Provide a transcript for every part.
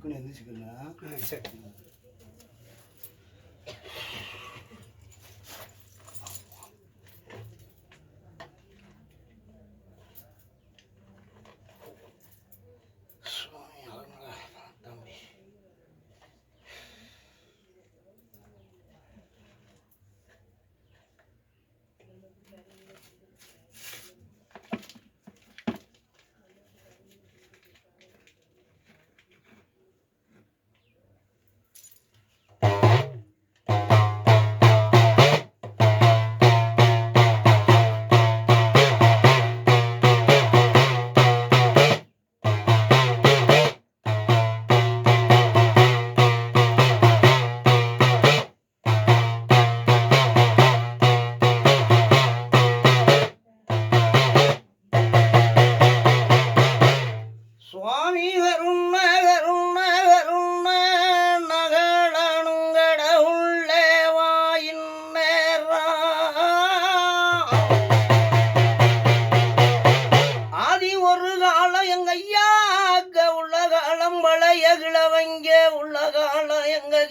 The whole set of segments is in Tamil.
புஸ்குன்னு எந்திரிச்சுக்கோங்க. சரி.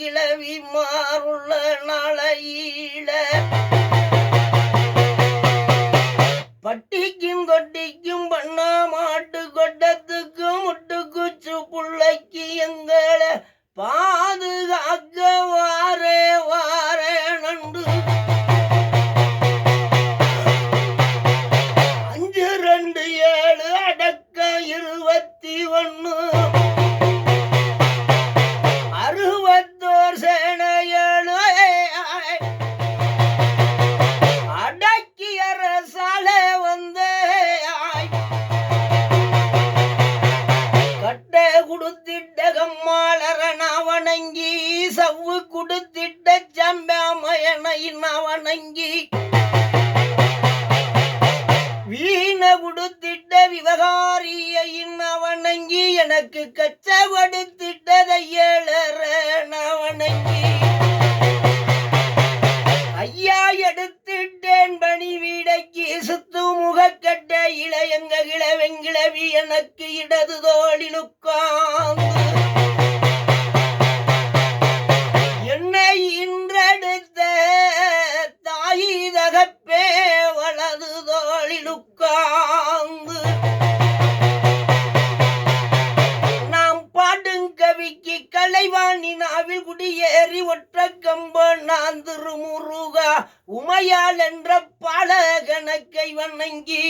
கிளவி மாறுள்ள நாளையில பட்டிக்கும் தொட்டிக்கும் பண்ணா மாட்டு கொட்டத்துக்கும் முட்டுக்குச்சு புள்ளைக்கு எங்களை பாதுகாக்க வாரே வாரே நண்டு 527 அடக்கம் 21 சவ்வு குடுத்திட்ட சம்பாமயனை நவணங்கி வீண குடுத்திட்ட விவகாரியை நவணங்கி எனக்கு கச்சவடுத்திட்டதை 7 நவணங்கி ஐயா எடுத்துட்டேன் பணி வீடைக்கு சுத்து முகக்கட்ட இளையங்க கிளவெங்கிளவி எனக்கு இடது தோளிலுக்காந்து கலைவாணினாவில் குடியேறி ஒற்ற கம்பன் நான் திருமுருகா உமையால் என்ற பல கணக்கை வணங்கி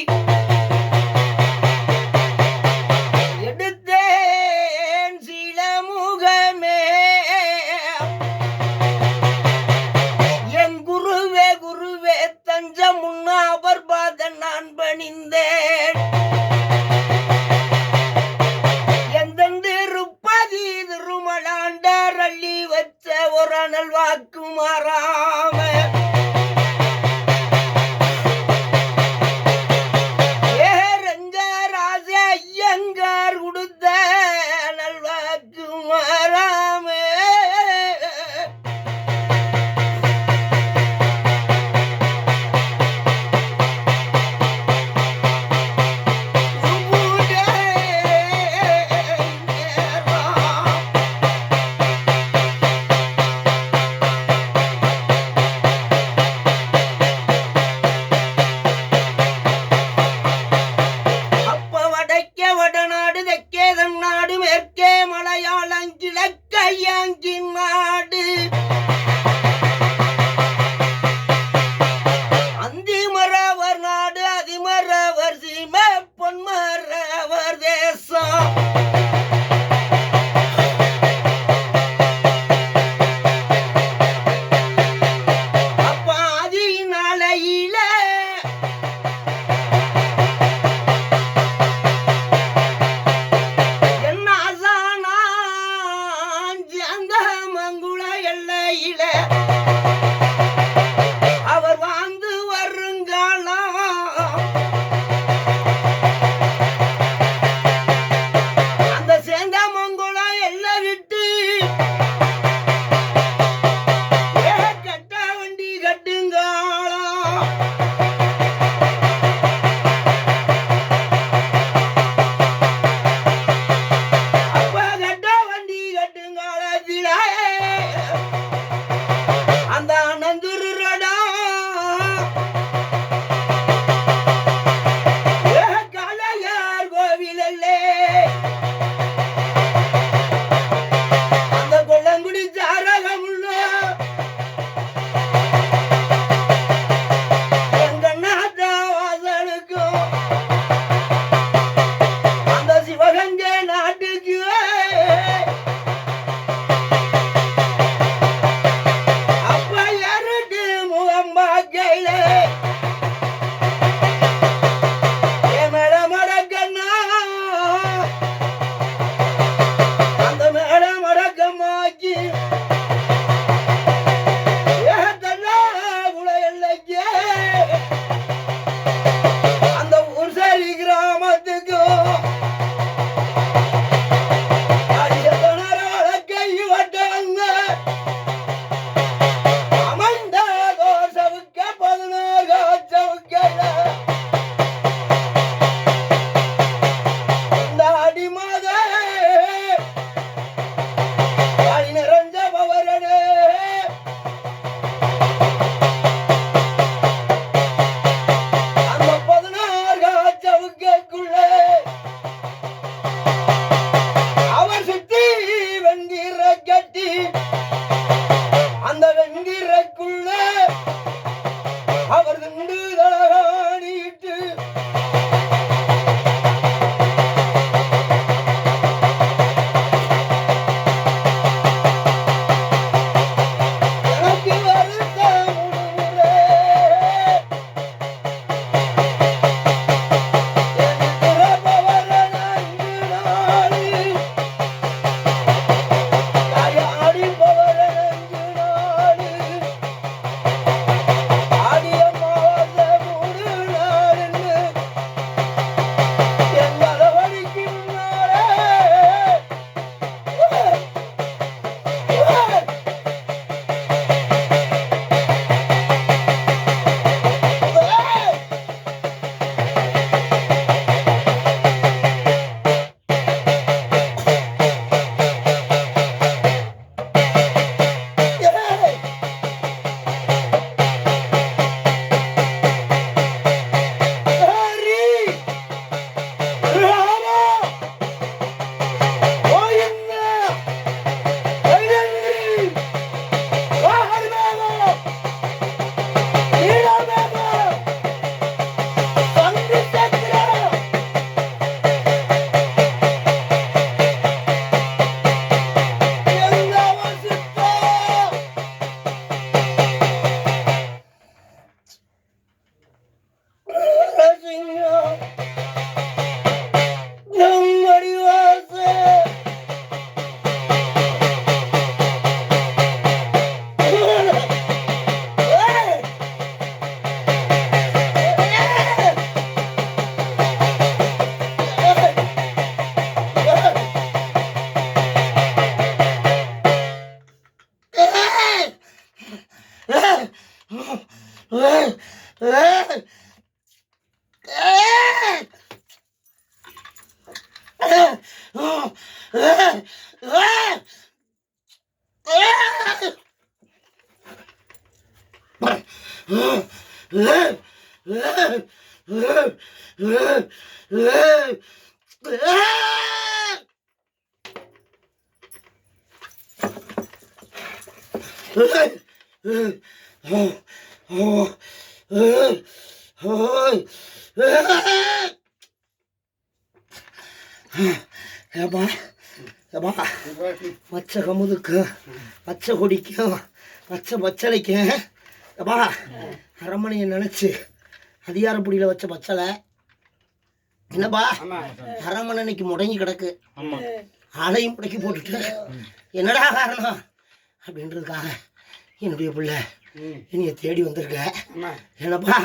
எடுத்தேன் சில முகமே என் குருவே குருவே தஞ்சம் முன்னாவர் பாத நான் பணிந்தேன் திருமலாண்டாரள்ளி வச்ச ஒரு அனல் வாக்கு மாறாம ஏறஞ்ச இலங்கை நாட்டுக்கு அப்ப யாருக்கு முகம்பா கையில மேட மடக்கண்ணா அந்த மேட மடக்கம்மாக்கி அந்த ஊர் சரி கிராமத்துக்கு கை வட்டாங்க அமர்ந்த சவுக்க 16 சவுக்கையில இந்த அடிமத காலி நிறைஞ்ச பவரனே அவர் சுத்தி வெந்திர கட்டி அந்த வெந்திரக்குள்ள அவர் நின்று தலகாணிட்டு எனக்கு வருத்த முடுமுறை பச்சை கமுதுக்கும் பச்சை கொடிக்கும் பச்சை பச்சளைக்கும் அப்பா அரண்மனையை நினச்சி அதிகாரப்படியில் வச்ச பச்சளை என்னப்பா அரண்மனைக்கு முடங்கி கிடக்கு ஆளையும் முடக்கி போட்டுட்டு என்னடா காரணம் அப்படின்றதுக்காக என்னுடைய பிள்ளை என்னைய தேடி வந்திருக்க என்னப்பா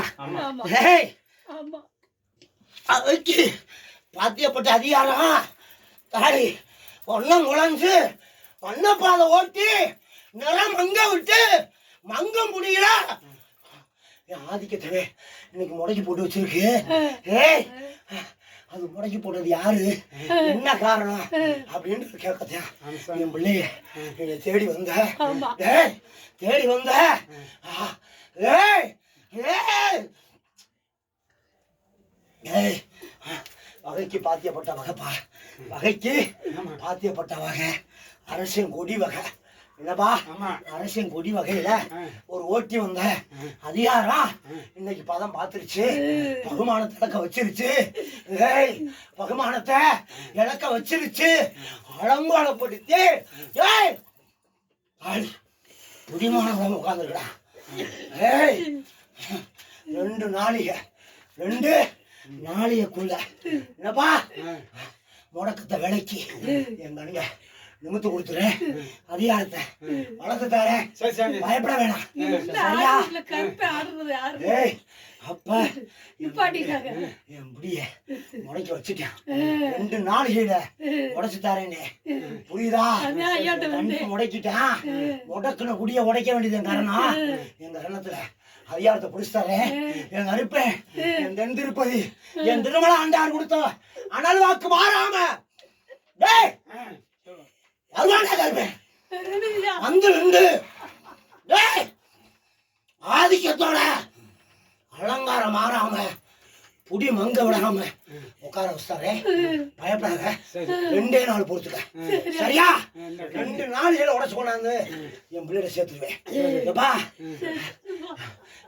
ஏய் அதுக்கு பாத்தியப்பட்ட அதிகாரம் தாடி ஒன்ன முளைஞ்சு ஒன்ன பாதை ஓட்டி நிறம் மங்க விட்டு மங்கம் முடியல என் ஆதிக்கத்தவே இன்னைக்கு முடக்கி போட்டு வச்சிருக்கு ஏய் அது முடக்கி போட்டது யாரு என்ன காரணம் அப்படின்னு கேட்கத்தியா என் பிள்ளைய என்னை தேடி வந்த ஏய் தேடி வந்த ஏய் ஏய் ஏய் வகைக்கு பாத்தியப்பட்ட வகைப்பா வகைக்கு பாத்தியப்பட்ட வகை அரசின் கொடி வகை இல்லப்பா அரசின் கொடி வகையில ஒரு ஓட்டி வந்த அதிகாரம் இன்னைக்கு பதம் பார்த்துருச்சு. பகுமானத்தை இழக்க வச்சிருச்சு. ஏய் பகுமானத்தை இழக்க வச்சிருச்சு. அலங்கோலப்படுத்தி ஏய் குடிமானம் உட்காந்துருக்கா. ஏய் 2 நாளிகைக்குள்ள என்னப்பா முடக்கத்தை விலைக்கு என் கண்ணுங்க நிமித்து கொடுத்துறேன். அதிகாரத்தை வளர்த்து தரேன். பயப்பட வேணாம். ஏய் அப்ப என் முடிய முடைக்க வச்சுட்டேன். 2 நாளிகையில உடைச்சு தரேன்னு புரியுதா? முடைக்கிட்டேன். முடக்குன குடிய உடைக்க வேண்டியது காரணம். எங்க கரணத்துல அதிகாரத்தை பிடிச்சாரேன். என் அறுப்பேன், என் தென் திருப்பதி, என் திருமண ஆண்டார் கொடுத்த அனல் வாக்கு மாறாம வந்து நின்று ஆதிக்கத்தோட அலங்காரம் மாறாம புடி மங்க விடாம உட்கார வச்சாரே. பயப்படாத. 2 நாள் பொறுத்துக்க. சரியா? 2 நாள் உடச்சு கொண்டாந்து என் பிள்ளைட சேர்த்துருவேன். எப்பா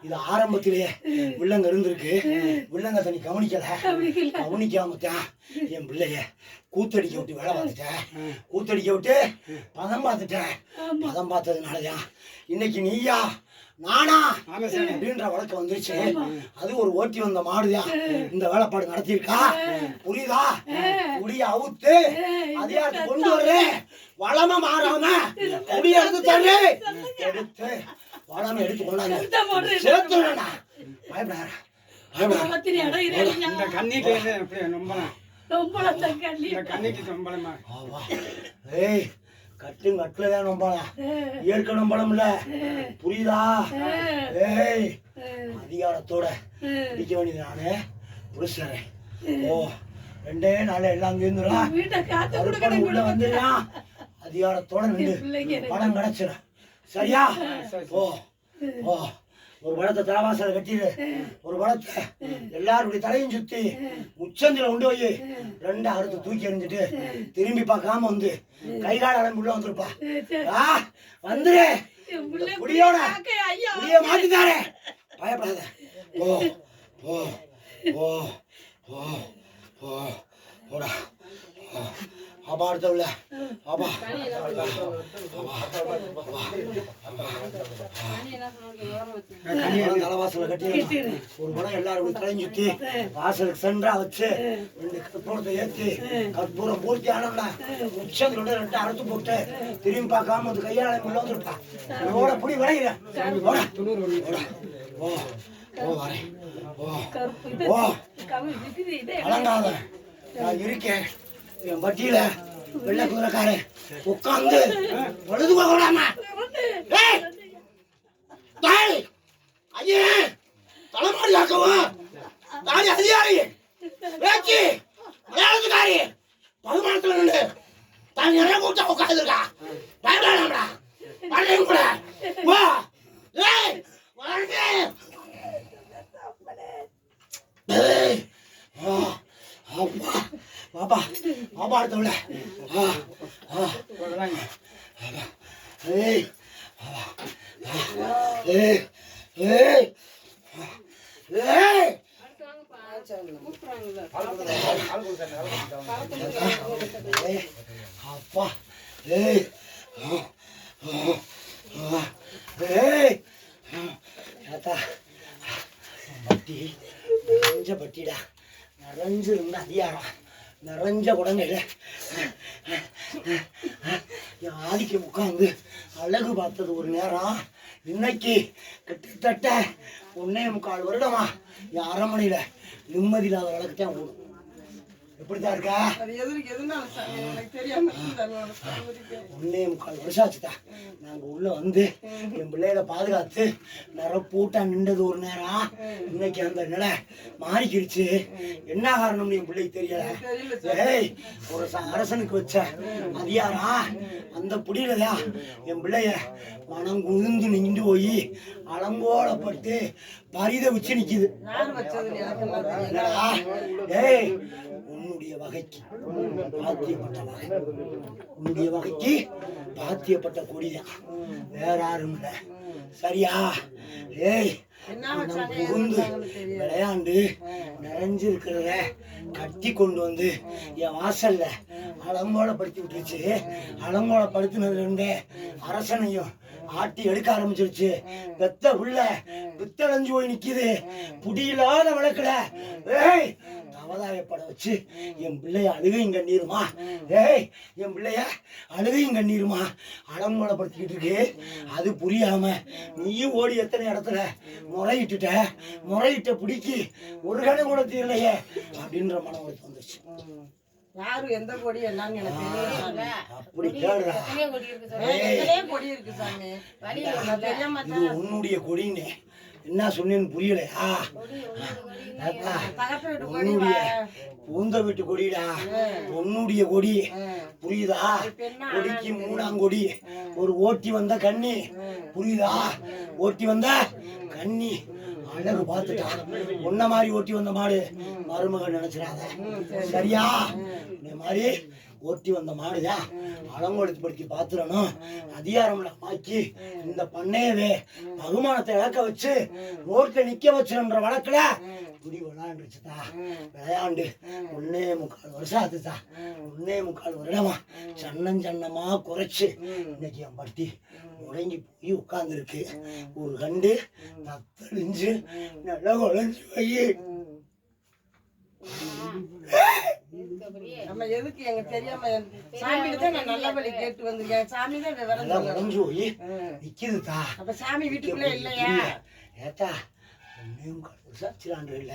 இது ஆரம்பத்திலேயே வில்லங்க இருந்திருக்கு. வில்லங்க தனி கவனிக்காமத்தான் என் பிள்ளைய கூத்தடிக்க விட்டு வேலை பார்த்துட்டேன். கூத்தடிக்க விட்டு பதம் பார்த்துட்டேன். பதம் பார்த்ததுனாலதான் இன்னைக்கு நீயா நானா அப்படின்ற வழக்கு வந்துருச்சு. அது ஒரு ஓட்டி வந்த மாடுதான் இந்த வேலைப்பாடு நடத்திருக்கா. புரியுதா? குடிய அவுத்து அதிகாரத்தை கொண்டு வர்றேன். வளம மாறாம குடிய எடுத்து தரு. எடுத்து வளம எடுத்து கொண்டாங்க சேர்த்து. பயப்படாத. ஏய் கட்டு கட்டுலதான் நம்பலாம். இயற்கை நம்பலம் இல்ல. புரியுதா? ஏய் அதிகாரத்தோட பிடிக்க வேண்டியது நானு புடிச்சறேன். ஓ 2 நாள் எல்லாம் சேர்ந்துடலாம். உள்ள வந்துடலாம். அதிகாரத்தோட நின்று பணம் கிடைச்சிடும். சரியா? ஓ ஓ ஒரு படத்தை தலைவாசல கட்டிடு. ஒரு படத்தை எல்லாருடைய தலையும் சுத்தி உச்சந்தில கொண்டு போய் 2 அறுத்து தூக்கி எறிஞ்சிட்டு திரும்பி பார்க்காம வந்து கைகால உள்ள வந்துருப்பா. வந்துரு. புடியோட புடிய மாத்திட்டாரே. பயப்படாத. ஓ ஓ ஓ ஓ ஓ ஓடா. அப்பா அடுத்தவுல அப்பா தலைவாசல கட்டி ஒரு படம் எல்லாரும் தலையும் சுத்தி வாசலுக்கு சென்றா வச்சு 2 கற்பூரத்தை ஏற்றி கற்பூரம் பூர்த்தி ஆனோம்னா உச்சந்தோட 2 அறுத்து போட்டு திரும்பி பார்க்காம வந்து கையாள உள்ள வந்துருப்பா. ஓட புடி விளையிற. ஓ ஓ வரேன். ஓ ஓ அலங்காத. நான் இருக்கேன். என் பட்டியல வெள்ளை குதிரைக்காரன் உட்காந்து பொழுது போடாம ஐயே தலைமாடி ஆக்கவும் தாடி அதிகாரி பேச்சு மலையாளத்துக்காரி பகுமானத்துல நின்று தான் நிறைய கூட்டா உட்காந்துருக்கா. பயப்படாடா. வரலையும் கூட வா. ஏய் வரே. ஏய் அப்பா பாப்பா பாப்பா அடுத்தவள. ஏய் ஏய் ஏய் ஏய் அப்பா ஏய் ஏய் பட்டி நிறைஞ்ச பட்டிடா. நிறைஞ்சு இருந்த அதிகாரம் நிறைஞ்ச குடங்கையில என் ஆதிக்கம் உட்காந்து அழகு பார்த்தது ஒரு நேரம். இன்னைக்கு கிட்டத்தட்ட 1.25 வருடமா என் அரண்மனையில நிம்மதி இல்லாத வழக்குத்தான் ஓடும். எப்படித்தான் இருக்கா? 1.25 வருஷம் ஆச்சுதான் நாங்க உள்ள வந்து என் பிள்ளைகளை பாதுகாத்து நிறப்பூட்டா நின்றது ஒரு நேரம். இன்னைக்கு அந்த நிலை மாறிக்கிடுச்சு. என்ன காரணம் என் பிள்ளைக்கு தெரியல. ஏய் ஒரு அரசனுக்கு வச்ச அதிகாரம் அந்த புடியிலதான் என் பிள்ளைய மனம் குழுந்து நின்று போய் அலங்கோலப்பட்டு பரிதவிச்சு நிக்குது. ஏய் உன்னுடைய வகைக்கு பாத்தியப்பட்ட வகை, உன்னுடைய வகைக்கு பாத்தியப்பட்ட கொடிதான், வேற யாரும் இல்லை. சரியா? ஏய் புகுந்து விளையாண்டு நிறைஞ்சிருக்கிறத கட்டி கொண்டு வந்து என் வாசல்ல அலங்கோலப்படுத்தி விட்டுருச்சு. அலங்கோலப்படுத்தினதுல இருந்தே அரசனையும் ஆட்டி எடுக்க ஆரம்பிச்சிருச்சு. பெத்த உள்ள பித்தளைஞ்சு போய் நிக்குது. புடியில்லாத வழக்குல ஏய் அவதாயப்பட வச்சு என் பிள்ளைய அழுகையும் கண்ணீருமா, ஏய் என் பிள்ளைய அழுகையும் கண்ணீருமா அலங்கோலப்படுத்திக்கிட்டு இருக்கு. அது புரியாம நீயும் ஓடி எத்தனை இடத்துல முறையிட்டுட்ட, முறையிட்ட பிடிக்கி ஒரு கடை கூட தீரலையே அப்படின்ற மனம் உனக்கு வந்துருச்சு. யாரு எந்த கொடி எல்லாம் எனக்கு தெரியல. அப்படி கேளுடா. இது உன்னுடைய கொடின்னு என்ன சொன்னேன்னு புரியலையா? உன்னுடைய பூந்த வீட்டு கொடிடா, உன்னுடைய கொடி புரியுதா? கொடிக்கு மூணாங்கொடி, ஒரு ஓட்டி வந்த கண்ணி புரியுதா? ஓட்டி வந்த கண்ணி அழகு பார்த்துட்டா. உன்ன மாதிரி ஓட்டி வந்த மாடு மருமகன் நினைச்சிடாத. சரியா? இந்த மாதிரி ஓட்டி வந்த மாடுதான் அலங்கோலப்படுத்தி பாத்துறணும். அதிகாரம்ல ஆக்கி இந்த பண்ணையவே பகுமானத்தை இழக்க வச்சு ரோட்ல நிக்க வச்சுன்ற வழக்குல துடி விளையாண்டுச்சுதா. விளையாண்டு 1.25 வருஷம் ஆத்துதா. 1.25 வருடமா சன்னமா குறைச்சு இன்னைக்கு என் பட்டி முடங்கி போய் உட்கார்ந்துருக்கு. ஒரு கண்டு தத்தளிஞ்சு நல்லா குழஞ்சு போய் நம்ம எதுக்கு எங்க தெரியாம சாமி தான் நான் நல்ல வழி கேட்டு வந்திருக்கேன். சாமி தான் குழஞ்சு போய் நிக்குதுதா. அப்ப சாமி வீட்டுக்குள்ள இல்லையா? ஏத்தா 1.25 இல்ல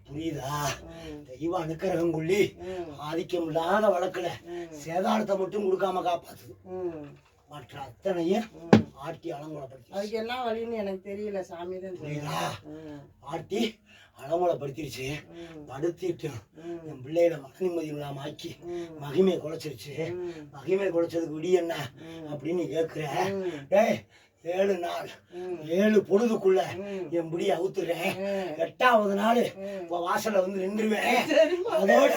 புரியுதா? தெய்வ அனுக்கிரகம் கொள்ளி ஆதிக்கம் இல்லாத வழக்குல சேதாரத்தை மட்டும் கொடுக்காம காப்பாத்துது. மற்ற அத்தனையும் ஆட்டி அலங்கோலப்படுத்தி. அதுக்கு என்ன வழின்னு எனக்கு தெரியல. சாமி தான் புரியுதா? ஆட்டி அலங்கோலப்படுத்திருச்சு. படுத்திட்டு என் பிள்ளையில மன நிம்மதி இல்லாம ஆக்கி மகிமையை குலைச்சிருச்சு. மகிமையை குலைச்சதுக்கு விடி என்ன அப்படின்னு கேக்குற? டேய் 7 நாள் 7 பொழுதுக்குள்ள என் பிடிய அவுத்துறேன். 8வது நாள் வாசல்ல வந்து நின்றுவேன். அதோட